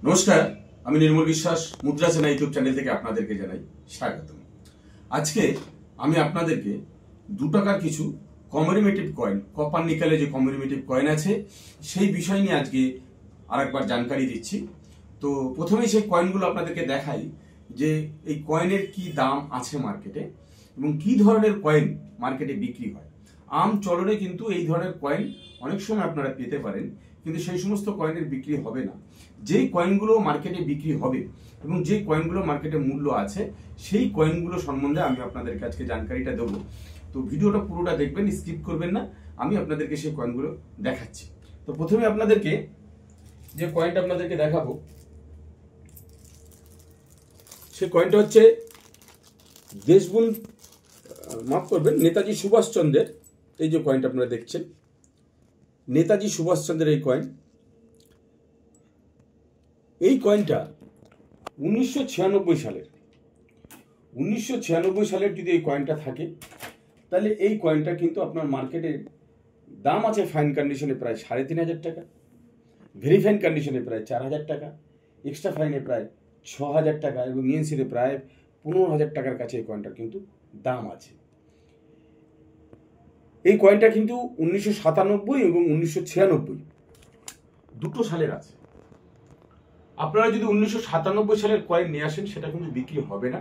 নমস্কার, আমি নির্মল বিশ্বাস মুদ্রা চেনা ইউটিউব চ্যানেল থেকে আপনাদেরকে জানাই স্বাগত। আজকে আমি আপনাদেরকে 2 টাকার কিছু কমেমোরেটিভ কয়েন, কপার নিকেলের যে কমেমোরেটিভ কয়েন আছে সেই বিষয় নিয়ে আজকে আরেকবার জানকারি দিচ্ছি। তো প্রথমেই সেই কয়েনগুলো আপনাদেরকে দেখাই যে এই কয়েনের কি দাম আছে মার্কেটে এবং কি ধরনের কয়েন মার্কেটে বিক্রি হয়। আম চলনে কিন্তু এই ধরনের কয়েন অনেক সময় আপনারা পেতে পারেন, কিন্তু সেই সমস্ত কয়েনের বিক্রি হবে না। যেই কয়েনগুলো মার্কেটে বিক্রি হবে এবং যে কয়েনগুলো মার্কেটে মূল্য আছে সেই কয়েনগুলো সম্বন্ধে আমি আপনাদেরকে আজকে জানকারিটা দেবো। তো ভিডিওটা পুরোটা দেখবেন, স্কিপ করবেন না, আমি আপনাদেরকে সেই কয়েনগুলো দেখাচ্ছি। তো প্রথমে আপনাদেরকে যে কয়েনটা আপনাদেরকে দেখাবো সেই কয়েনটা হচ্ছে নেতাজি সুভাষচন্দ্রের এই যে কয়েনটা আপনারা দেখছেন, নেতাজি সুভাষচন্দ্রের এই কয়েন। এই কয়েনটা 1996 সালের যদি এই কয়েনটা থাকে তাহলে এই কয়েনটা কিন্তু আপনার মার্কেটের দাম আছে ফাইন কন্ডিশনে প্রায় 3,500 টাকা, ভেরি ফাইন কন্ডিশনে প্রায় 4,000 টাকা, এক্সট্রা ফাইনে প্রায় 6,000 টাকা এবং ইএনসিতে প্রায় 15,000 টাকার কাছে এই কয়েনটার কিন্তু দাম আছে। এই কয়েনটা কিন্তু 1997 এবং 1996 দুটো সালের আছে। আপনারা যদি 1997 সালের কয়েন নিয়ে আসেন সেটা কিন্তু বিক্রি হবে না।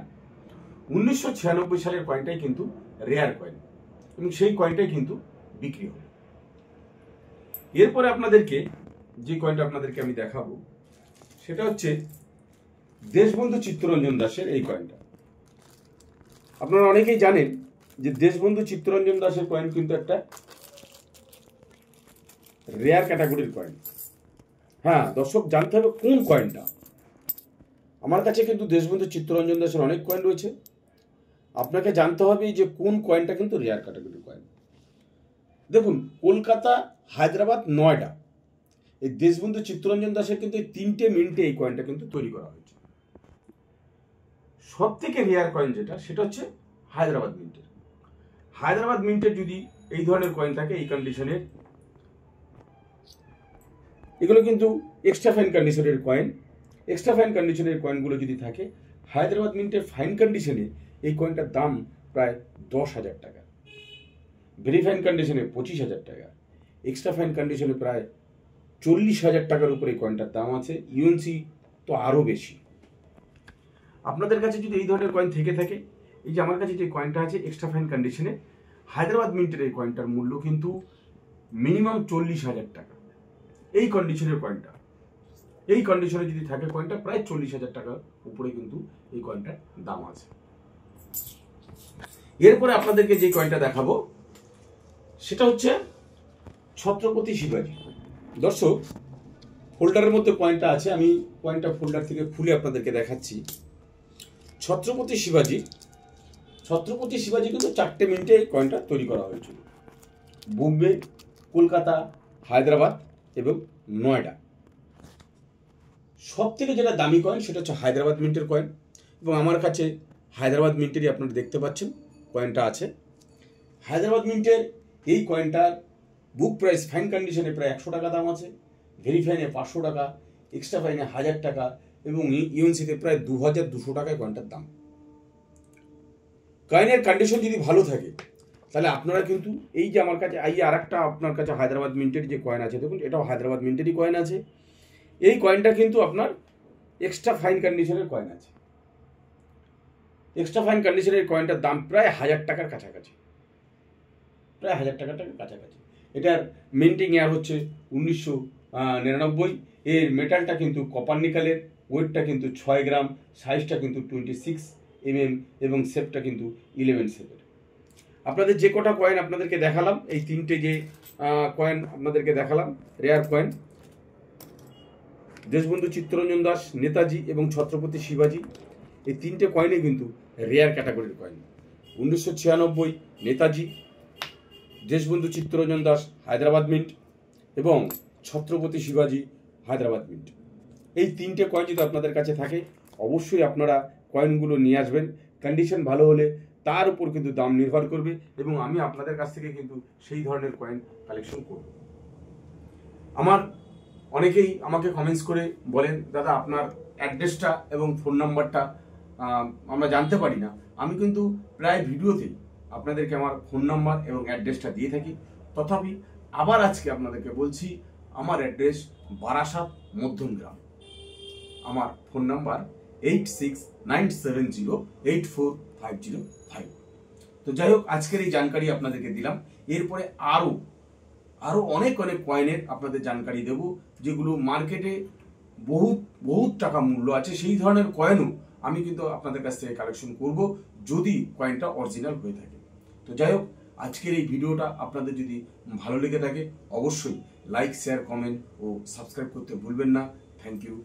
1996 সালের কয়েনটাই কিন্তু রেয়ার কয়েন এবং সেই কয়েনটাই কিন্তু বিক্রি হবে। এরপরে আপনাদেরকে যে কয়েনটা আপনাদেরকে আমি দেখাবো সেটা হচ্ছে দেশবন্ধু চিত্তরঞ্জন দাসের এই কয়েনটা। আপনারা অনেকেই জানেন যে দেশবন্ধু চিত্তরঞ্জন দাসের কয়েন কিন্তু একটা রেয়ার ক্যাটাগরির কয়েন। হ্যাঁ দর্শক, জানতে হবে কোন কয়েনটা। আমার কাছে কিন্তু দেশবন্ধু চিত্তরঞ্জন দাসের অনেক কয়েন রয়েছে, আপনাকে জানতে হবে যে কোন কয়েনটা কিন্তু রেয়ার ক্যাটাগরির কয়েন। দেখুন, কলকাতা, হায়দ্রাবাদ, নয়ডা, এই দেশবন্ধু চিত্তরঞ্জন দাসের কিন্তু এই 3টে মিন্টে এই কয়েনটা কিন্তু তৈরি করা হয়েছে। সব থেকে রেয়ার কয়েন যেটা সেটা হচ্ছে হায়দ্রাবাদ মিন্টের। হায়দ্রাবাদ মিন্টের যদি এই ধরনের কয়েন থাকে এই কন্ডিশনের, এগুলো কিন্তু এক্সট্রা ফাইন কন্ডিশনের কয়েন। এক্সট্রা ফাইন কন্ডিশনের কয়েনগুলো যদি থাকে হায়দ্রাবাদ মিন্টের ফাইন কন্ডিশনে এই কয়েনটার দাম প্রায় 10,000 টাকা, ভেরি ফাইন কন্ডিশনে 25,000 টাকা, এক্সট্রা ফাইন কন্ডিশনে প্রায় 40,000 টাকার উপরে এই কয়েনটার দাম আছে। ইউএনসি তো আরও বেশি। আপনাদের কাছে যদি এই ধরনের কয়েন থেকে থাকে, এই যে আমার কাছে যে কয়েনটা আছে এক্সট্রা ফাইন কন্ডিশনে হায়দ্রাবাদ মিন্টের এই কয়েনটার মূল্য কিন্তু মিনিমাম 40,000 টাকা। এই কন্ডিশনের কয়েনটা, এই কন্ডিশনে যদি থাকে কয়েনটা প্রায় 40,000 টাকার উপরে কিন্তু এই কয়েনটার দাম আছে। এরপরে আপনাদেরকে যে কয়েনটা দেখাবো সেটা হচ্ছে ছত্রপতি শিবাজি। দর্শক, ফোল্ডারের মধ্যে কয়েনটা আছে, আমি কয়েনটা ফোল্ডার থেকে খুলে আপনাদেরকে দেখাচ্ছি। ছত্রপতি শিবাজি কিন্তু 4টে মিনিটে এই কয়েনটা তৈরি করা হয়েছিল। বোম্বে, কলকাতা, হায়দ্রাবাদ এবং নয়ডা। সব থেকে যেটা দামি কয়েন সেটা হচ্ছে হায়দ্রাবাদ মিন্টের কয়েন এবং আমার কাছে হায়দ্রাবাদ মিন্টেরই আপনারা দেখতে পাচ্ছেন কয়েনটা আছে। হায়দ্রাবাদ মিন্টের এই কয়েনটার বুক প্রাইস ফাইন কন্ডিশনে প্রায় 100 টাকা দাম আছে, ভেরি ফাইনে 500 টাকা, এক্সট্রা ফাইনে 1,000 টাকা এবং ইউএনসিতে প্রায় 2,200 টাকায় কয়েনটার দাম। কয়েনের কন্ডিশন যদি ভালো থাকে তাহলে আপনারা কিন্তু এই যে আমার কাছে আর একটা আপনার কাছে হায়দ্রাবাদ মিন্টের যে কয়েন আছে, দেখুন এটাও হায়দ্রাবাদ মিন্টেরই কয়েন আছে। এই কয়েনটা কিন্তু আপনার এক্সট্রা ফাইন কন্ডিশনের কয়েন আছে। এক্সট্রা ফাইন কন্ডিশনের কয়েনটার দাম প্রায় 1,000 টাকার কাছাকাছি, প্রায় 1,000 টাকার কাছাকাছি। এটার মিন্টিং ইয়ার হচ্ছে 1999। এর মেটালটা কিন্তু কপার নিকেলের, ওয়েটটা কিন্তু 6 গ্রাম, সাইজটা কিন্তু 26 mm এবং শেপটা কিন্তু 11 শেপের। আপনাদের যে কটা কয়েন আপনাদেরকে দেখালাম, এই 3টে যে কয়েন আপনাদেরকে দেখালাম রেয়ার কয়েন, দেশবন্ধু চিত্তরঞ্জন দাস, নেতাজি এবং ছত্রপতি শিবাজি, এই 3টে কয়েনই কিন্তু রেয়ার ক্যাটাগরির কয়েন। 1996 নেতাজি, দেশবন্ধু চিত্তরঞ্জন দাস হায়দ্রাবাদ মিন্ট এবং ছত্রপতি শিবাজি হায়দ্রাবাদ মিন্ট। এই 3টে কয়েন যদি আপনাদের কাছে থাকে অবশ্যই আপনারা কয়েনগুলো নিয়ে আসবেন। কন্ডিশন ভালো হলে তার উপর কিন্তু দাম নির্ভর করবে এবং আমি আপনাদের কাছ থেকে কিন্তু সেই ধরনের কয়েন কালেকশন করব। আমার অনেকেই আমাকে কমেন্টস করে বলেন, দাদা আপনার অ্যাড্রেসটা এবং ফোন নাম্বারটা আমরা জানতে পারি না। আমি কিন্তু প্রায় ভিডিওতেই আপনাদেরকে আমার ফোন নাম্বার এবং অ্যাড্রেসটা দিয়ে থাকি। তথাপি আবার আজকে আপনাদেরকে বলছি, আমার অ্যাড্রেস বারাসাত মধ্যমগ্রাম। আমার ফোন নাম্বার 8697084505। তো যাই হোক, আজকের এই জানকারি আপনাদেরকে দিলাম। এরপরে আরো অনেক কয়েনের আপনাদের জানকারি দেব, যেগুলো মার্কেটে বহুত টাকা মূল্য আছে। সেই ধরনের কয়েনও আমি কিন্তু আপনাদের কাছ থেকে কালেকশন করব, যদি কয়েনটা অরিজিনাল হয়ে থাকে। তো যাই হোক, আজকের এই ভিডিওটা আপনাদের যদি ভালো লেগে থাকে অবশ্যই লাইক, শেয়ার, কমেন্ট ও সাবস্ক্রাইব করতে ভুলবেন না। Thank you.